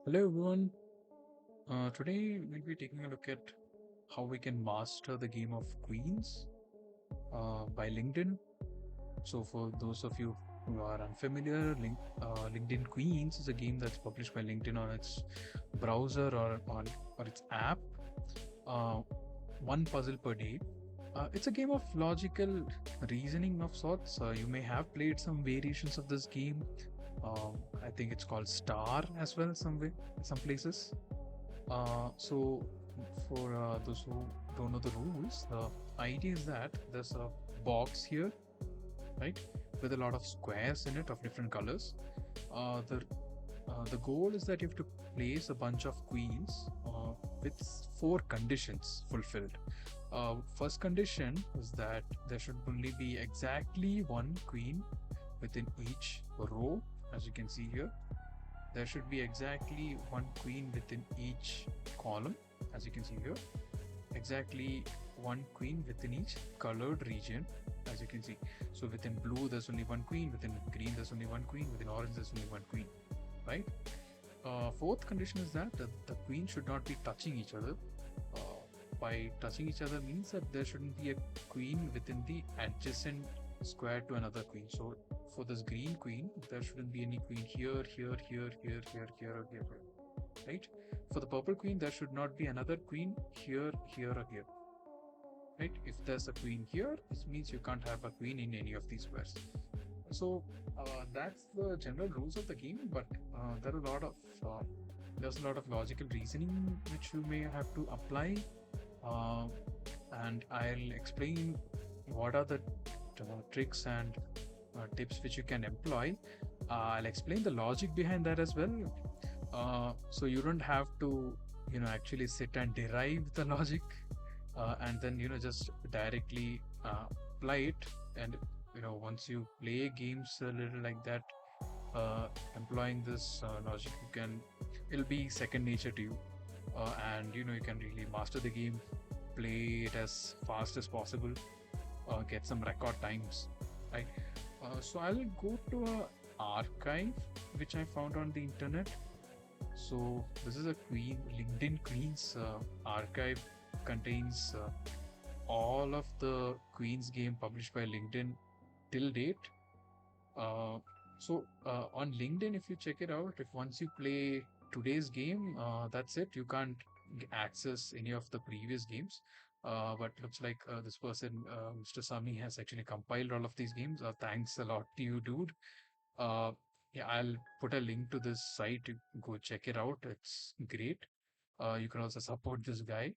Hello everyone. Today we'll be taking a look at how we can master the game of Queens by LinkedIn. So for those of you who are unfamiliar, LinkedIn Queens is a game that's published by LinkedIn on its browser or its app. Uh, One puzzle per day. It's a game of logical reasoning of sorts. You may have played some variations of this game. I think it's called Star as well, some places. So, for those who don't know the rules, the idea is that there's a box here, right, with a lot of squares in it of different colors. The goal is that you have to place a bunch of queens with four conditions fulfilled. First condition is that there should only be exactly one queen within each row, as you can see here. There should be exactly one queen within each column, as you can see here. Exactly one queen within each colored region, as you can see. So within blue, there's only one queen. Within green, there's only one queen. Within orange, there's only one queen, right? Fourth condition is that the queen should not be touching each other. By touching each other means that there shouldn't be a queen within the adjacent square to another queen. So for this green queen, there shouldn't be any queen here, here, here, here, here, here, or here, right? For the purple queen, there should not be another queen here, here, or here, right? If there's a queen here, this means you can't have a queen in any of these squares. So that's the general rules of the game, but there are a lot of there's a lot of logical reasoning which you may have to apply, uh, and I'll explain what are the tricks and tips which you can employ. I'll explain the logic behind that as well, so you don't have to actually sit and derive the logic and then just directly apply it. And once you play games a little like that, employing this logic, it'll be second nature to you, and you can really master the game, play it as fast as possible, get some record times, right? So I'll go to a archive which I found on the internet. So this is a LinkedIn Queens archive, contains all of the Queens game published by LinkedIn till date. On LinkedIn, if you check it out, if once you play today's game, that's it. You can't access any of the previous games. But looks like this person, Mr. Sami, has actually compiled all of these games. Thanks a lot to you, dude. Uh, yeah, I'll put a link to this site. You go check it out. It's great. You can also support this guy.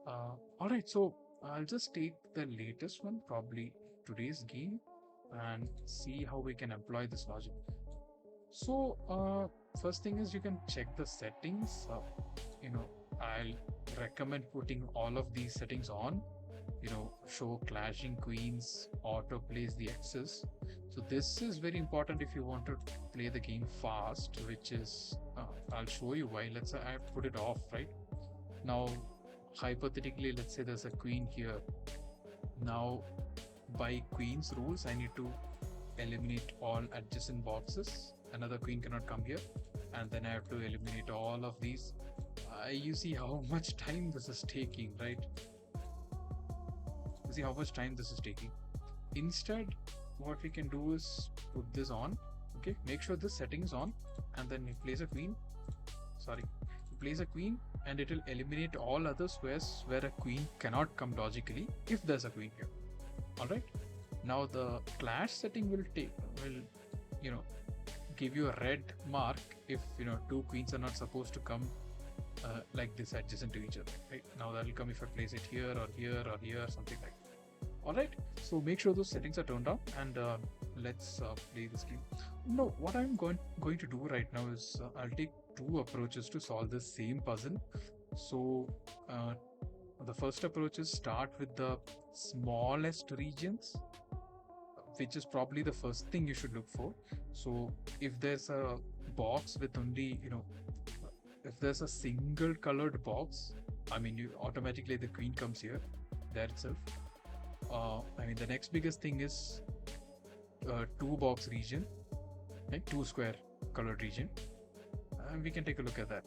All right, so I'll just take the latest one, probably today's game, and see how we can employ this logic. So, first thing is you can check the settings. You know, I'll recommend putting all of these settings on. Show clashing queens, auto plays the X's. So this is very important if you want to play the game fast, which is I'll show you why. Let's say I've put it off, right? Now, hypothetically, let's say there's a queen here. Now, by queen's rules, I need to eliminate all adjacent boxes. Another queen cannot come here, and then I have to eliminate all of these. You see how much time this is taking, right? You see how much time this is taking. Instead, what we can do is put this on. Okay, make sure this setting is on, and then you place a queen. Sorry, you place a queen, and it will eliminate all other squares where a queen cannot come logically if there's a queen here. All right. Now the clash setting will give you a red mark if two queens are not supposed to come like this adjacent to each other. Right now that will come if I place it here or here or here, something like that. All right. So make sure those settings are turned on, and let's play this game. No, what I'm going to do right now is I'll take two approaches to solve the same puzzle. So the first approach is start with the smallest regions, which is probably the first thing you should look for. So if there's a box with only, if there's a single colored box, I mean, you automatically the queen comes here, there itself. I mean, the next biggest thing is two box region, right? Two square colored region. and we can take a look at that.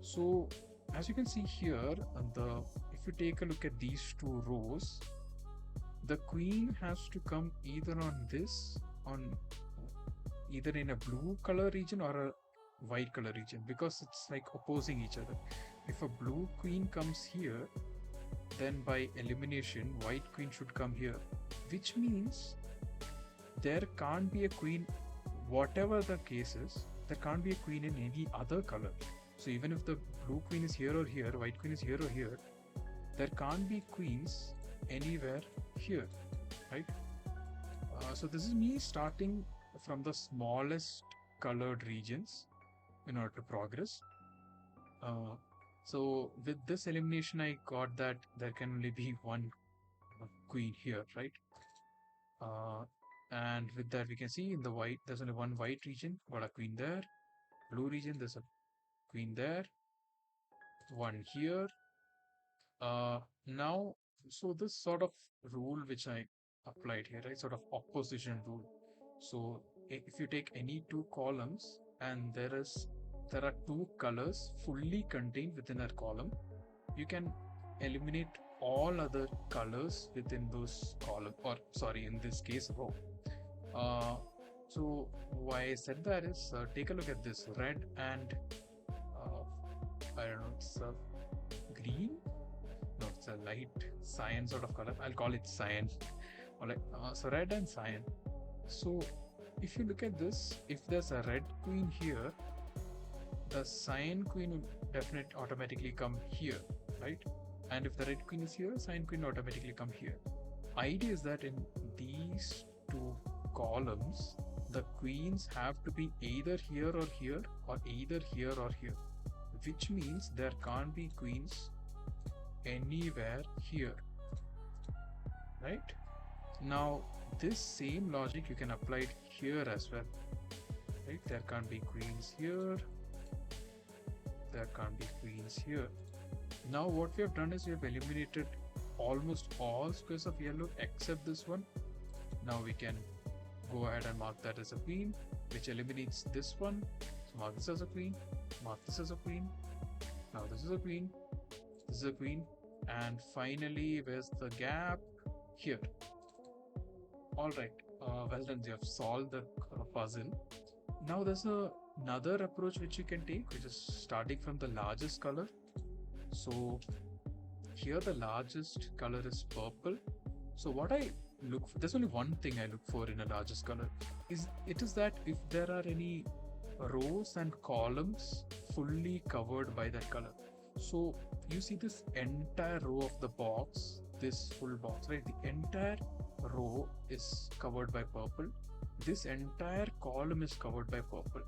So as you can see here, if you take a look at these two rows, the queen has to come either on either in a blue color region or a white color region, because it's like opposing each other. If a blue queen comes here, then by elimination white queen should come here, which means there can't be a queen, whatever the case is, there can't be a queen in any other color. So even if the blue queen is here or here, white queen is here or here, there can't be queens anywhere here, right? So this is me starting from the smallest colored regions in order to progress. So with this elimination, I got that there can only be one queen here, right? And with that, we can see in the white, there's only one white region, got a queen there. Blue region, there's a queen there, one here. Now, so this sort of rule which I applied here, right, sort of opposition rule. So if you take any two columns and there are two colors fully contained within a column, you can eliminate all other colors within those column, or sorry, in this case row. So why I said that is, take a look at this red and I don't know, it's green. No, it's a light cyan sort of color. I'll call it cyan. Or like, so red and cyan. So if you look at this, if there's a red queen here, the cyan queen will definitely automatically come here, right? And if the red queen is here, cyan queen automatically come here. Idea is that in these two columns, the queens have to be either here or here, or either here or here, which means there can't be queens anywhere here, right? Now this same logic you can apply it here as well, right? There can't be queens here, there can't be queens here. Now what we have done is we have eliminated almost all squares of yellow except this one. Now we can go ahead and mark that as a queen, which eliminates this one. So mark this as a queen, mark this as a queen. Now this is a queen, this is a queen, and finally where's the gap? Here. All right, well done, you have solved the puzzle. Now there's another approach which you can take, which is starting from the largest color. So here the largest color is purple. So what I look for, there's only one thing I look for in a largest color, is that if there are any rows and columns fully covered by that color. So you see this entire row of the box, this full box, right? The entire row is covered by purple. This entire column is covered by purple.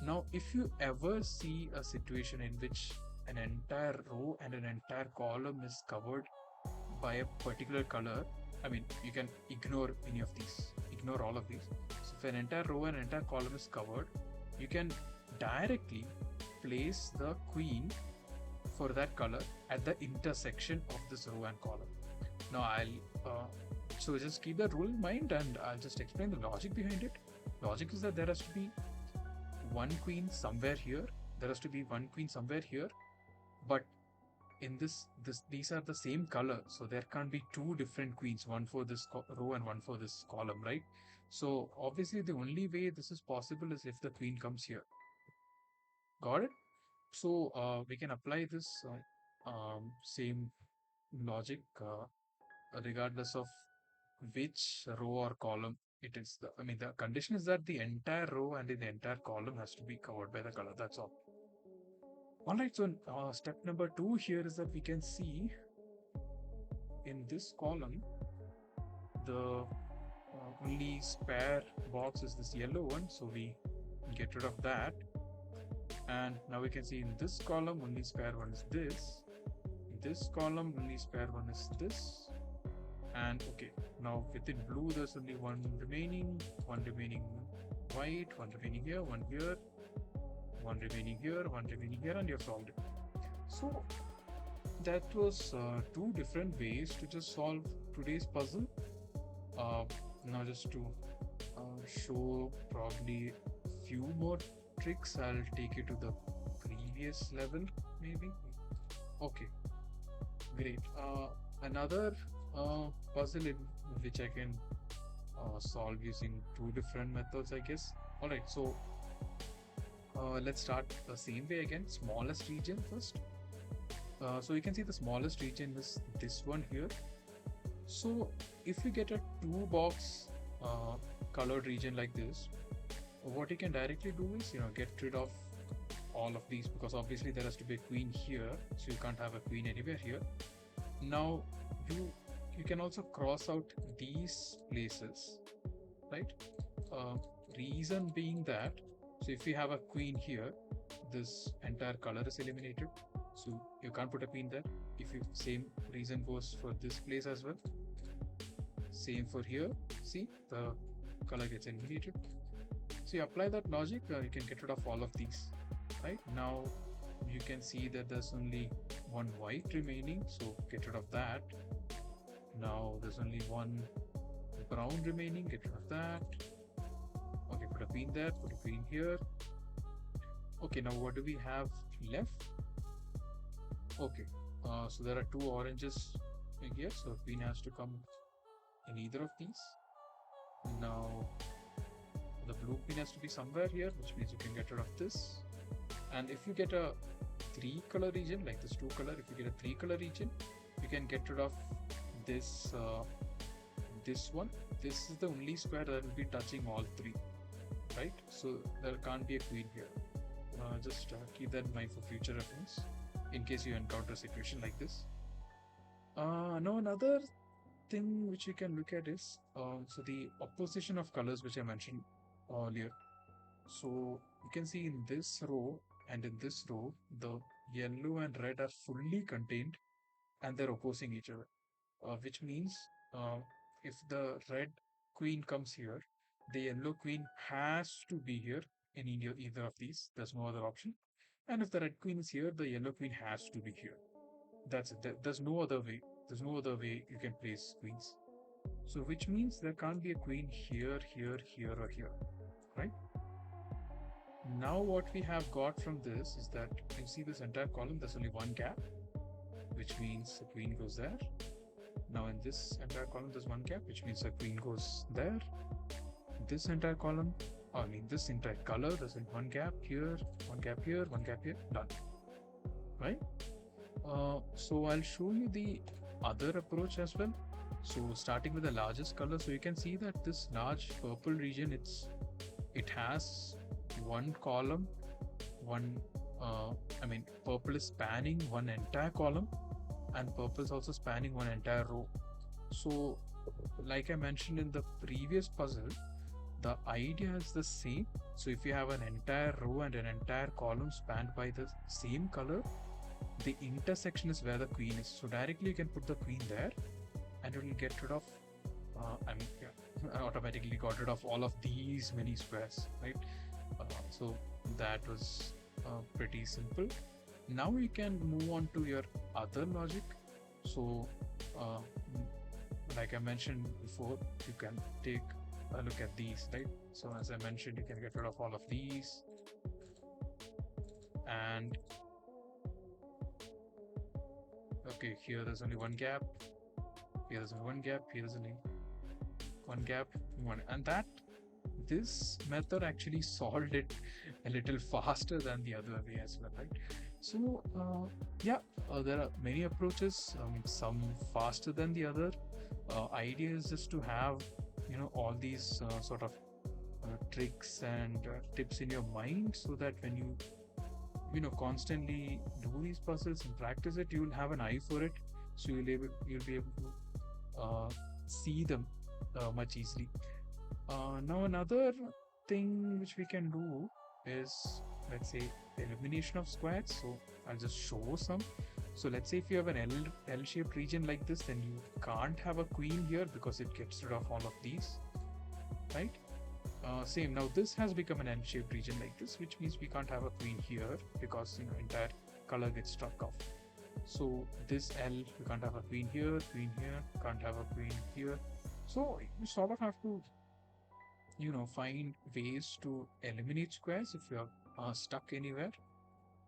Now, if you ever see a situation in which an entire row and an entire column is covered by a particular color, I mean, you can ignore any of these, ignore all of these. So if an entire row and entire column is covered, you can directly place the queen for that color at the intersection of this row and column. Now so just keep that rule in mind, and I'll just explain the logic behind it. Logic is that there has to be one queen somewhere here, there has to be one queen somewhere here, but in these are the same color, so there can't be two different queens, one for this row and one for this column, right? So obviously the only way this is possible is if the queen comes here. Got it? So we can apply this same logic regardless of which row or column it is. The condition is that the entire row and the entire column has to be covered by the color. That's all. Alright, so step number 2 here is that we can see in this column the only spare box is this yellow one, so we get rid of that. And now we can see in this column only spare one is this. In this column only spare one is this. And okay, now within blue there's only one remaining white, one remaining here, one here, one remaining here, one remaining here, and you have solved it. So that was 2 different ways to just solve today's puzzle. Now just to show probably few more tricks, I'll take you to the previous level, maybe. Okay, great. Another puzzle in which I can solve using two different methods, I guess. All right, so let's start the same way again. Smallest region first. So you can see the smallest region is this one here. So if you get a two box colored region like this, what you can directly do is, get rid of all of these, because obviously there has to be a queen here, so you can't have a queen anywhere here. Now you can also cross out these places, right? uh, Reason being that, so if you have a queen here, this entire color is eliminated, so you can't put a queen there. If you Same reason goes for this place as well, same for here. See, the color gets eliminated. So you apply that logic, you can get rid of all of these. Right now you can see that there's only one white remaining, so get rid of that. Now there's only one brown remaining, get rid of that. Okay, put a queen there, put a queen here. Okay, now what do we have left? Okay, so there are two oranges in here, so queen has to come in either of these. Now the blue queen has to be somewhere here, which means you can get rid of this. And if you get a three color region, like this two color, if you get a three color region, you can get rid of this this one. This is the only square that will be touching all three, right? So there can't be a queen here. Just keep that in mind for future reference in case you encounter a situation like this. Now another thing which you can look at is so the opposition of colors, which I mentioned earlier. So you can see in this row and in this row, the yellow and red are fully contained and they're opposing each other, which means uh, if the red queen comes here, the yellow queen has to be here in either of these. There's no other option. And if the red queen is here, the yellow queen has to be here. That's it. There's no other way. There's no other way you can place queens. So which means there can't be a queen here, here, here, or here, right? Now what we have got from this is that you see this entire column, there's only one gap, which means the queen goes there. Now in this entire column, there's one gap, which means the queen goes there. This entire column, this entire color, there's one gap here, one gap here, one gap here, done. Right? So I'll show you the other approach as well. So starting with the largest color, so you can see that this large purple region, it has one column, purple is spanning one entire column, and purple is also spanning one entire row. So like I mentioned in the previous puzzle, the idea is the same. So if you have an entire row and an entire column spanned by the same color, the intersection is where the queen is. So directly you can put the queen there and it will get rid of automatically got rid of all of these many squares, right? So that was pretty simple. Now you can move on to your other logic. So like I mentioned before, you can take a look at these, right? So as I mentioned, you can get rid of all of these, and okay, here there's only one gap, here there's only one gap, here there's only one gap, and this method actually solved it a little faster than the other way as well, right? So there are many approaches, some faster than the other. Idea is just to have all these sort of tricks and tips in your mind, so that when you constantly do these puzzles and practice it, you will have an eye for it, so you'll be able to see them much easily. Now another thing which we can do is, let's say, elimination of squares. So I'll just show some. So let's say if you have an L-shaped region like this, then you can't have a queen here because it gets rid of all of these, right? Same, now this has become an L-shaped region like this, which means we can't have a queen here because entire color gets struck off. So this L, we can't have a queen here, can't have a queen here. So you sort of have to find ways to eliminate squares if you stuck anywhere.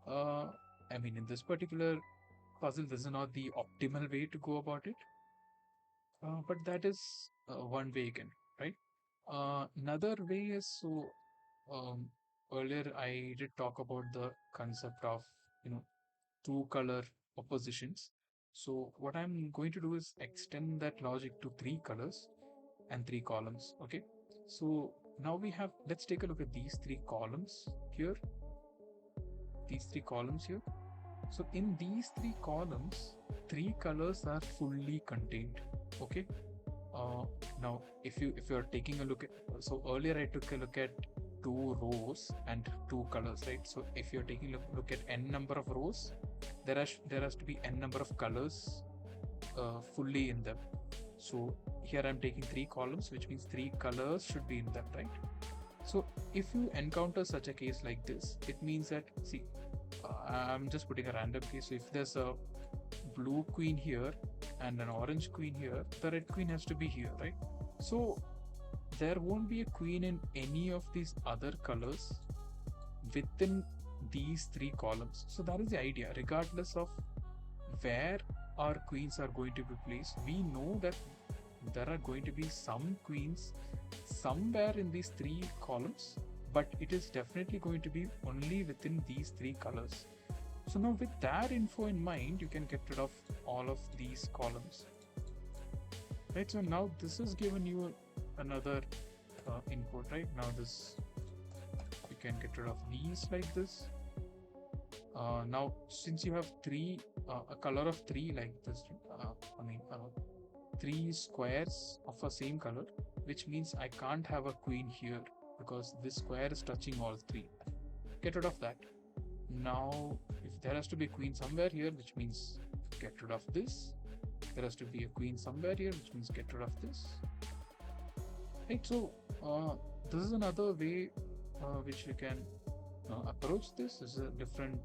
Uh, I mean, in this particular puzzle, this is not the optimal way to go about it, but that is one way again, right? Another way is um, earlier I did talk about the concept of two color oppositions. So what I'm going to do is extend that logic to three colors and three columns. Okay, so now we have, let's take a look at these three columns here, these three columns here. So in these three columns, three colors are fully contained. Okay. Uh, Now, if you're taking a look at, so earlier I took a look at two rows and two colors, right? So if you're taking a look at n number of rows, there has to be n number of colors fully in them. So here I'm taking three columns, which means three colors should be in them, right? So if you encounter such a case like this, it means that, see, I'm just putting a random case. So if there's a blue queen here and an orange queen here, the red queen has to be here, right? So there won't be a queen in any of these other colors within these three columns. So that is the idea. Regardless of where our queens are going to be placed, we know that there are going to be some queens somewhere in these three columns, but it is definitely going to be only within these three colors. So now with that info in mind, you can get rid of all of these columns. Right, so now this has given you another input, right? Now this, you can get rid of these like this. Now since you have three, a color of three like this, three squares of a same color, which means I can't have a queen here because this square is touching all three. Get rid of that. Now, if there has to be a queen somewhere here, which means get rid of this. There has to be a queen somewhere here, which means get rid of this. Right, so this is another way which you can approach this. This is a different.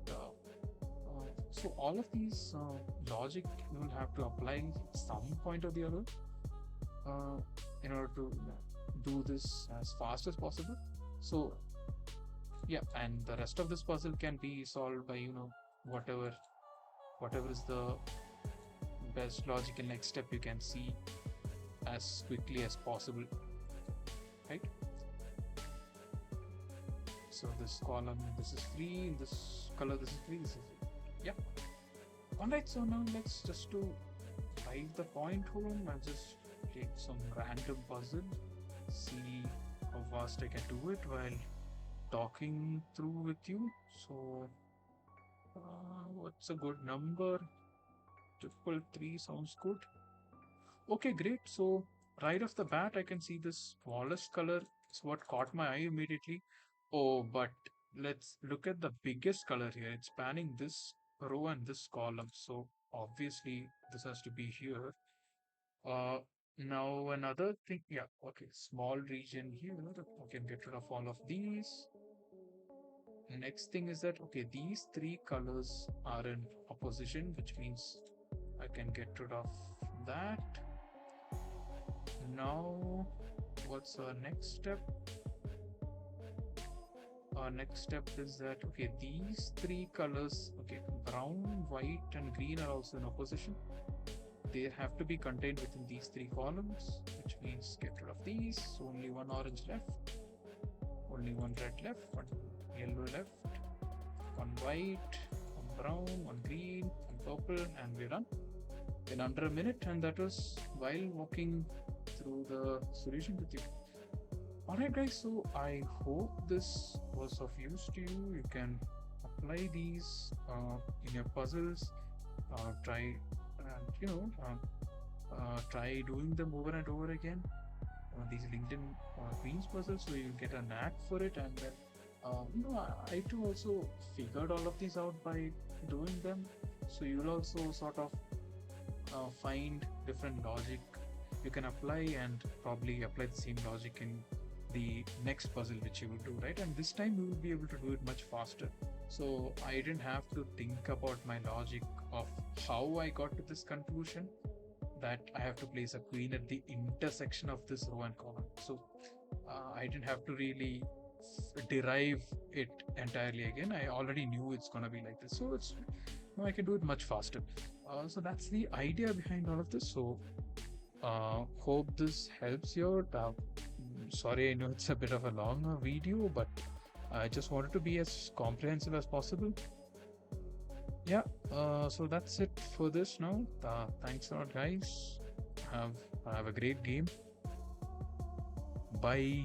So all of these logic you will have to apply some point or the other in order to do this as fast as possible. So yeah, and the rest of this puzzle can be solved by whatever is the best logical next step you can see as quickly as possible, right? So this column, this is free, in this color this is free, this is free. Yeah. Alright, so now let's just to drive the point home. I'll just take some random puzzle, see how fast I can do it while talking through with you. So what's a good number? 333 sounds good. Okay, great. So right off the bat, I can see the smallest color is what caught my eye immediately. Oh, but let's look at the biggest color here. It's spanning this row and this column. So obviously this has to be here. Uh, Now another thing, yeah, okay, small region here. I can get rid of all of these. Next thing is that, okay, these three colors are in opposition, which means I can get rid of that. Now, what's our next step? Our next step is that, okay, these three colors, okay, brown, white, and green are also in opposition. They have to be contained within these three columns, which means get rid of these. Only one orange left, only one red left, one yellow left, one white, one brown, one green, one purple, and we're done in under a minute. And that was while walking through the solution with you. Alright guys, so I hope this was of use to you. You can apply these in your puzzles. Try and try doing them over and over again. These LinkedIn Queens puzzles, so you get a knack for it. And then I too also figured all of these out by doing them. So you'll also sort of find different logic you can apply, and probably apply the same logic in the next puzzle which you will do, right? And this time you will be able to do it much faster. So I didn't have to think about my logic of how I got to this conclusion that I have to place a queen at the intersection of this row and column. So I didn't have to really derive it entirely again. I already knew it's gonna be like this, so it's now I can do it much faster. So that's the idea behind all of this. So hope this helps you out. Sorry, I know it's a bit of a long video, but I just wanted to be as comprehensive as possible. Yeah, so that's it for this now. Thanks a lot, guys. Have have a great game. Bye.